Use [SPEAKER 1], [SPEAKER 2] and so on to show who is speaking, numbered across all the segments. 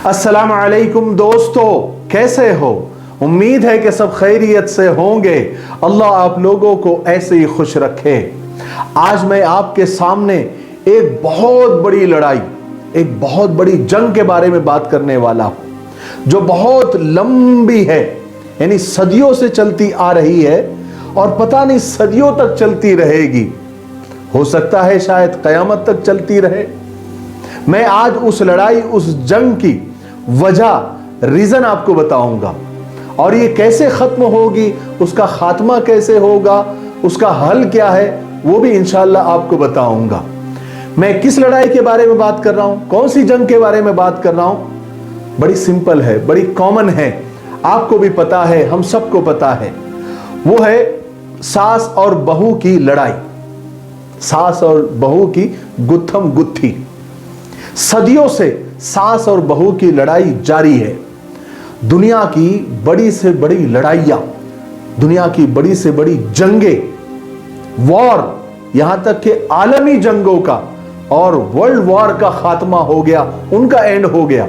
[SPEAKER 1] अस्सलाम वालेकुम दोस्तों, कैसे हो? उम्मीद है कि सब खैरियत से होंगे। अल्लाह आप लोगों को ऐसे ही खुश रखे। आज मैं आपके सामने एक बहुत बड़ी लड़ाई, एक बहुत बड़ी जंग के बारे में बात करने वाला हूं, जो बहुत लंबी है, यानी सदियों से चलती आ रही है और पता नहीं सदियों तक चलती रहेगी। हो सकता है शायद कयामत तक चलती रहे। मैं आज उस लड़ाई, उस जंग की वजह, रीजन आपको बताऊंगा और ये कैसे खत्म होगी, उसका खात्मा कैसे होगा, उसका हल क्या है, वो भी इंशाअल्लाह आपको बताऊंगा। मैं किस लड़ाई के बारे में बात कर रहा हूं, कौन सी जंग के बारे में बात कर रहा हूं? बड़ी सिंपल है, बड़ी कॉमन है, आपको भी पता है, हम सबको पता है। वो है सास और बहू की लड़ाई, सास और बहू की गुत्थम गुत्थी। सदियों से सास और बहू की लड़ाई जारी है। दुनिया की बड़ी से बड़ी लड़ाइयां, दुनिया की बड़ी से बड़ी जंगे, वॉर, यहां तक कि आलमी जंगों का और वर्ल्ड वॉर का खात्मा हो गया, उनका एंड हो गया।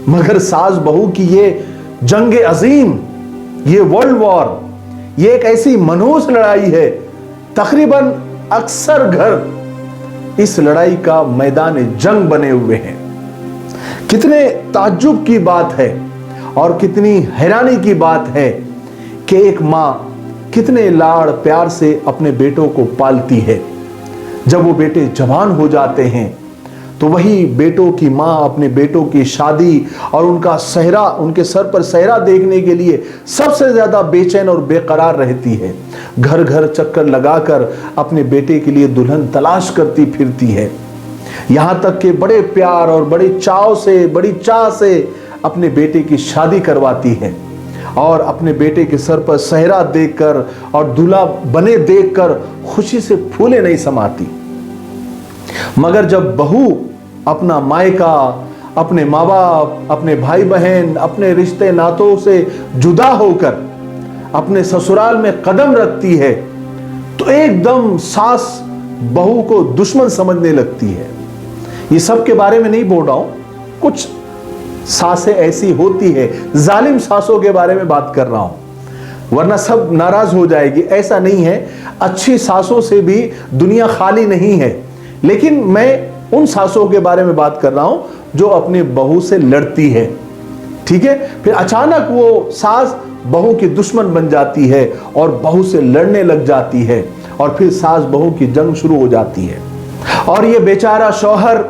[SPEAKER 1] मगर सास बहू की ये जंगे अजीम, ये वर्ल्ड वॉर, ये एक ऐसी मनहूस लड़ाई है, तकरीबन अक्सर घर इस लड़ाई का मैदान जंग बने हुए हैं। कितने ताज्जुब की बात है और कितनी हैरानी की बात है कि एक मां कितने लाड़ प्यार से अपने बेटों को पालती है। जब वो बेटे जवान हो जाते हैं तो वही बेटों की मां अपने बेटों की शादी और उनका सेहरा, उनके सर पर सेहरा देखने के लिए सबसे ज्यादा बेचैन और बेकरार रहती है। घर घर चक्कर लगाकर अपने बेटे के लिए दुल्हन तलाश करती फिरती है। यहां तक कि बड़े प्यार और बड़े चाव से, बड़ी चाह से अपने बेटे की शादी करवाती है और अपने बेटे के सर पर सेहरा देखकर और दूल्हा बने देखकर खुशी से फूले नहीं समाती। मगर जब बहू अपना मायका, अपने माँ बाप, अपने भाई बहन, अपने रिश्ते नातों से जुदा होकर अपने ससुराल में कदम रखती है तो एकदम सास बहू को दुश्मन समझने लगती है। ये सब के बारे में नहीं बोल रहा हूं, कुछ सासें ऐसी होती है, जालिम सासों के बारे में बात कर रहा हूं, वरना सब नाराज हो जाएगी। ऐसा नहीं है, अच्छी सासों से भी दुनिया खाली नहीं है। लेकिन मैं उन सासों के बारे में बात कर रहा हूं जो अपनी बहू से लड़ती है, ठीक है? फिर अचानक वो सास बहू की दुश्मन बन जाती है और बहू से लड़ने लग जाती है और फिर सास बहू की जंग शुरू हो जाती है। और ये बेचारा शौहर,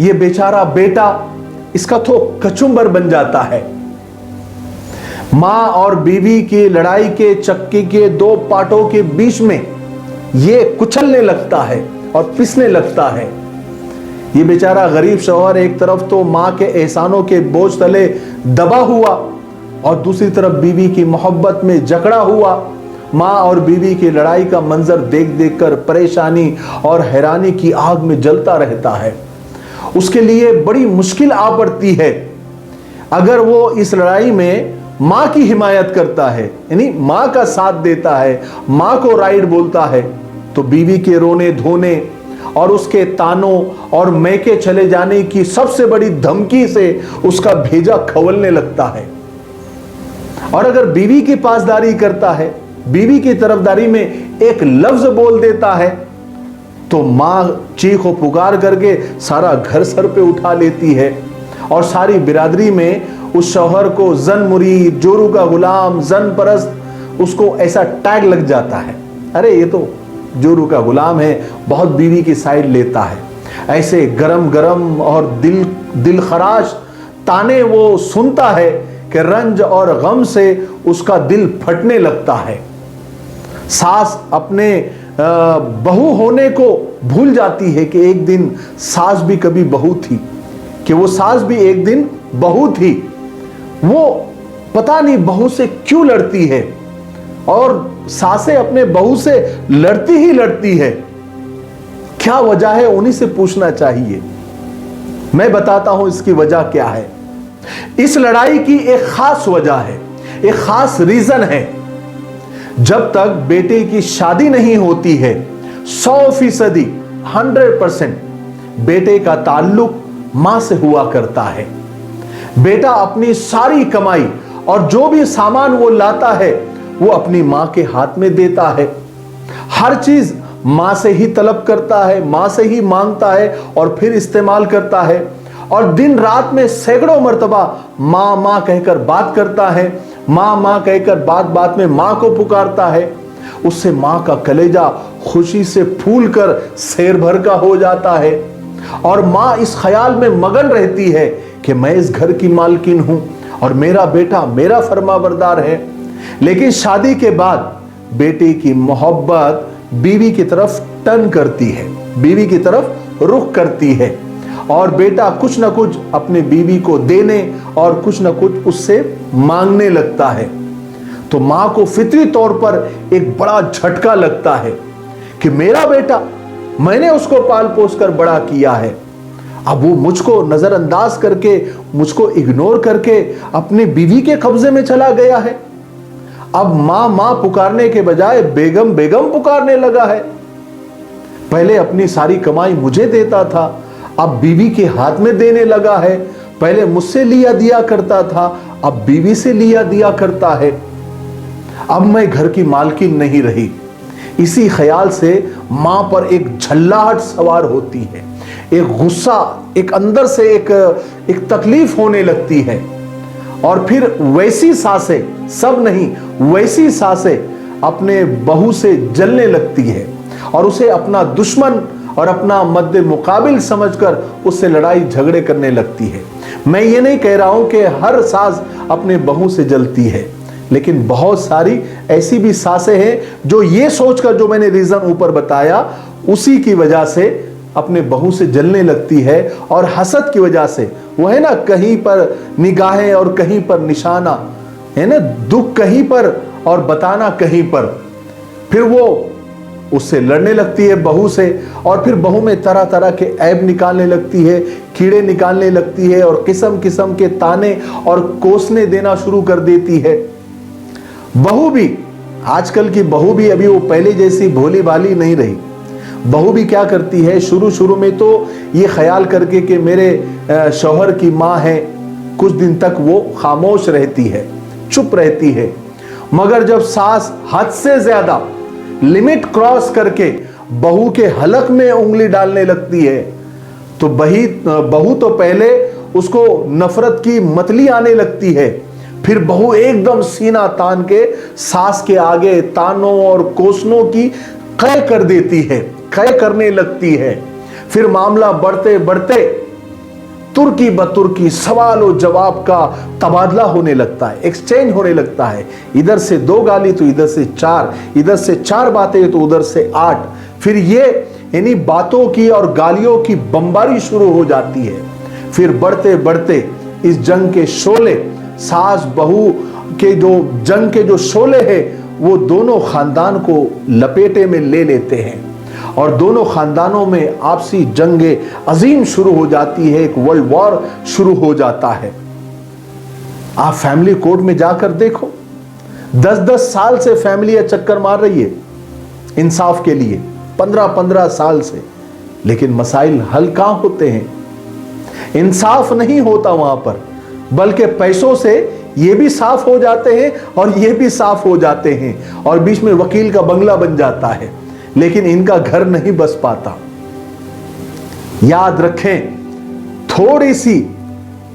[SPEAKER 1] ये बेचारा बेटा, इसका तो कचुम्बर बन जाता है। मां और बीवी की लड़ाई के चक्की के दो पाटों के बीच में ये कुचलने लगता है और पिसने लगता है। ये बेचारा गरीब शौहर एक तरफ तो मां के एहसानों के बोझ तले दबा हुआ और दूसरी तरफ बीवी की मोहब्बत में जकड़ा हुआ। मां और बीवी की लड़ाई का मंजर देख देख कर परेशानी और हैरानी की आग में जलता रहता है। उसके लिए बड़ी मुश्किल आ पड़ती है। अगर वो इस लड़ाई में मां की हिमायत करता है, यानी मां का साथ देता है, मां को राइट बोलता है, तो बीवी के रोने धोने और उसके तानों और मैके चले जाने की सबसे बड़ी धमकी से उसका भेजा खवलने लगता है। और अगर बीवी की पासदारी करता है, बीवी की तरफदारी में एक लफ्ज बोल देता है, तो मां चीखो पुकार करके सारा घर सर पे उठा लेती है और सारी बिरादरी में उस शौहर को जन मुरीद, जोरू का गुलाम, जन परस्त, उसको ऐसा टैग लग जाता है, अरे ये तो जोरू का गुलाम है, बहुत बीवी की साइड लेता है। ऐसे गरम गरम और दिल खराश ताने वो सुनता है कि रंज और गम से उसका दिल फटने लगता है। सास अपने बहू होने को भूल जाती है कि एक दिन सास भी कभी बहू थी, कि वो सास भी एक दिन बहू थी। वो पता नहीं बहू से क्यों लड़ती है और सासें अपने बहू से लड़ती ही लड़ती है। क्या वजह है, उन्हीं से पूछना चाहिए। मैं बताता हूं इसकी वजह क्या है। इस लड़ाई की एक खास वजह है, एक खास रीजन है। जब तक बेटे की शादी नहीं होती है 100% 100% बेटे का ताल्लुक मां से हुआ करता है। बेटा अपनी सारी कमाई और जो भी सामान वो लाता है वो अपनी मां के हाथ में देता है। हर चीज मां से ही तलब करता है, मां से ही मांगता है और फिर इस्तेमाल करता है। और दिन रात में सैकड़ों मर्तबा मां मां कहकर बात करता है, मां मां कहकर बात बात में मां को पुकारता है। उससे मां का कलेजा खुशी से फूल कर शेर भर का हो जाता है। और मां इस ख्याल में मगन रहती है कि मैं इस घर की मालकिन हूं और मेरा बेटा मेरा फरमाबरदार है। लेकिन शादी के बाद बेटे की मोहब्बत बीवी की तरफ टर्न करती है, बीवी की तरफ रुख करती है और बेटा कुछ ना कुछ अपने बीवी को देने और कुछ ना कुछ उससे मांगने लगता है। तो मां को फितरी तौर पर एक बड़ा झटका लगता है कि मेरा बेटा, मैंने उसको पाल पोस कर बड़ा किया है, अब वो मुझको नजरअंदाज करके, मुझको इग्नोर करके अपनी बीवी के कब्जे में चला गया है। अब मां मां पुकारने के बजाय बेगम बेगम पुकारने लगा है। पहले अपनी सारी कमाई मुझे देता था, अब बीवी के हाथ में देने लगा है। पहले मुझसे लिया दिया करता था, अब बीवी से लिया दिया करता है। अब मैं घर की मालकिन नहीं रही। इसी ख्याल से मां पर एक झल्लाहट सवार होती है, एक गुस्सा, एक अंदर से एक तकलीफ होने लगती है। और फिर वैसी सासें, सब नहीं, वैसी सासें अपने बहू से जलने लगती है और उसे अपना दुश्मन और अपना मद्दे मुकाबिल समझकर उससे लड़ाई झगड़े करने लगती है। मैं ये नहीं कह रहा हूं कि हर सास अपने बहू से जलती है, लेकिन बहुत सारी ऐसी भी सासें हैं जो ये सोचकर, जो मैंने रीजन ऊपर बताया, उसी की वजह से अपने बहू से जलने लगती है। और हसद की वजह से, वो है ना, कहीं पर निगाहें और कहीं पर निशाना, है ना, दुख कहीं पर और बताना कहीं पर। फिर वो उससे लड़ने लगती है बहू से और फिर बहू में तरह तरह के ऐब निकालने लगती है, कीड़े निकालने लगती है और किस्म किस्म के ताने और कोसने देना शुरू कर देती है। बहू भी, आजकल की बहू भी अभी वो पहले जैसी भोली भाली नहीं रही। बहू भी क्या करती है, शुरू शुरू में तो ये ख्याल करके कि मेरे शौहर की माँ है, कुछ दिन तक वो खामोश रहती है, चुप रहती है। मगर जब सास हद से ज्यादा लिमिट क्रॉस करके बहू के हलक में उंगली डालने लगती है तो बहू तो पहले उसको नफरत की मतली आने लगती है। फिर बहू एकदम सीना तान के सास के आगे तानों और कोसनों की क़य कर देती है, क़य करने लगती है। फिर मामला बढ़ते बढ़ते तुर्की बतुर्की सवाल और जवाब का तबादला होने लगता है, एक्सचेंज होने लगता है। इधर से 2 गाली तो इधर से 4, इधर से 4 बातें तो उधर से 8। फिर ये यानी बातों की और गालियों की बमबारी शुरू हो जाती है। फिर बढ़ते बढ़ते इस जंग के शोले, सास बहू के जो जंग के जो शोले हैं, वो दोनों खानदान को लपेटे में ले लेते हैं और दोनों खानदानों में आपसी जंगे अजीम शुरू हो जाती है, एक वर्ल्ड वॉर शुरू हो जाता है। आप फैमिली कोर्ट में जाकर देखो, 10-10 साल से फैमिली चक्कर मार रही है इंसाफ के लिए, 15-15 साल से, लेकिन मसाइल हल कहां होते हैं? इंसाफ नहीं होता वहां पर, बल्कि पैसों से ये भी साफ हो जाते हैं और ये भी साफ हो जाते हैं और बीच में वकील का बंगला बन जाता है, लेकिन इनका घर नहीं बस पाता। याद रखें, थोड़ी सी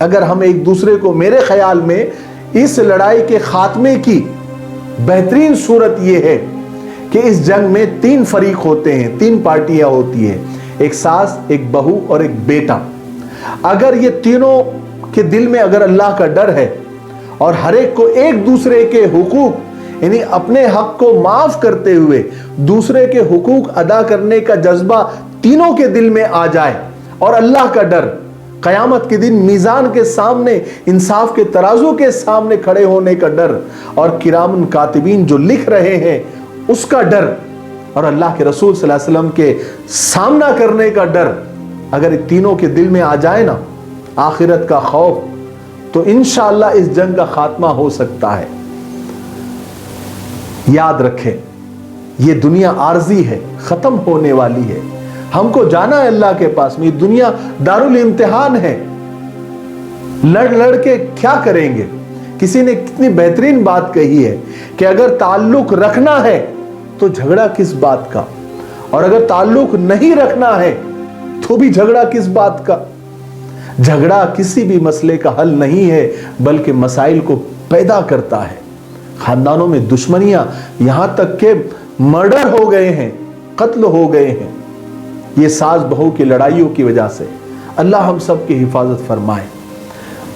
[SPEAKER 1] अगर हम एक दूसरे को, मेरे ख्याल में इस लड़ाई के खात्मे की बेहतरीन सूरत यह है कि इस जंग में 3 फरीक होते हैं, 3 पार्टियां होती है, एक सास, एक बहू और एक बेटा। अगर ये तीनों के दिल में अगर अल्लाह का डर है और हर एक को एक दूसरे के हुकूक, यानी अपने हक को माफ करते हुए दूसरे के हुकूक अदा करने का जज्बा तीनों के दिल में आ जाए और अल्लाह का डर, कयामत के दिन मीजान के सामने, इंसाफ के तराजू के सामने खड़े होने का डर और किरामन कातिबीन जो लिख रहे हैं उसका डर और अल्लाह के रसूल सल्लल्लाहु अलैहि वसल्लम के सामना करने का डर, अगर तीनों के दिल में आ जाए ना, आखिरत का खौफ, तो इंशाअल्लाह इस जंग का खात्मा हो सकता है। याद रखें, ये दुनिया आर्जी है, खत्म होने वाली है, हमको जाना है अल्लाह के पास में। ये दुनिया दारुल इम्तिहान है, लड़ लड़ के क्या करेंगे। किसी ने कितनी बेहतरीन बात कही है कि अगर ताल्लुक रखना है तो झगड़ा किस बात का, और अगर ताल्लुक नहीं रखना है तो भी झगड़ा किस बात का। झगड़ा किसी भी मसले का हल नहीं है, बल्कि मसाइल को पैदा करता है। खानदानों में दुश्मनियां, यहां तक के मर्डर हो गए हैं, कत्ल हो गए हैं, ये सास बहू की लड़ाइयों की वजह से। अल्लाह हम सब की हिफाजत फरमाए।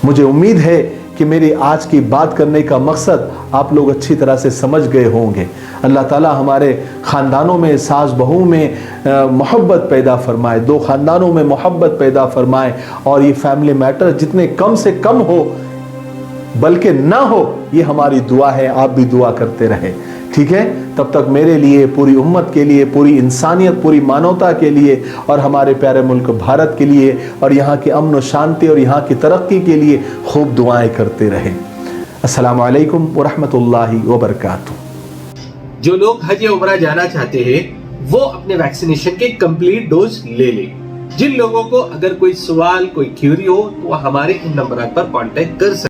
[SPEAKER 1] मुझे उम्मीद है कि मेरी आज की बात करने का मकसद आप लोग अच्छी तरह से समझ गए होंगे। अल्लाह ताला हमारे ख़ानदानों में, सास बहू में मोहब्बत पैदा फरमाए, दो ख़ानदानों में मोहब्बत पैदा फरमाए, और ये फैमिली मैटर जितने कम से कम हो, बल्कि ना हो, ये हमारी दुआ है। आप भी दुआ करते रहे, ठीक है। तब तक मेरे लिए, पूरी उम्मत के लिए, पूरी इंसानियत, पूरी मानवता के लिए, और हमारे प्यारे मुल्क भारत के लिए, और यहाँ की अमन व शांति और यहाँ की तरक्की के लिए खूब दुआएं करते रहें। अस्सलामु अलैकुम व रहमतुल्लाहि व बरकातुहू।
[SPEAKER 2] जो लोग हज या उम्रा जाना चाहते हैं वो अपने वैक्सीनेशन के कंप्लीट डोज ले लें। जिन लोगों को अगर कोई सवाल, कोई क्यूरी हो तो हमारे इन नंबर पर कांटेक्ट कर सकते हैं।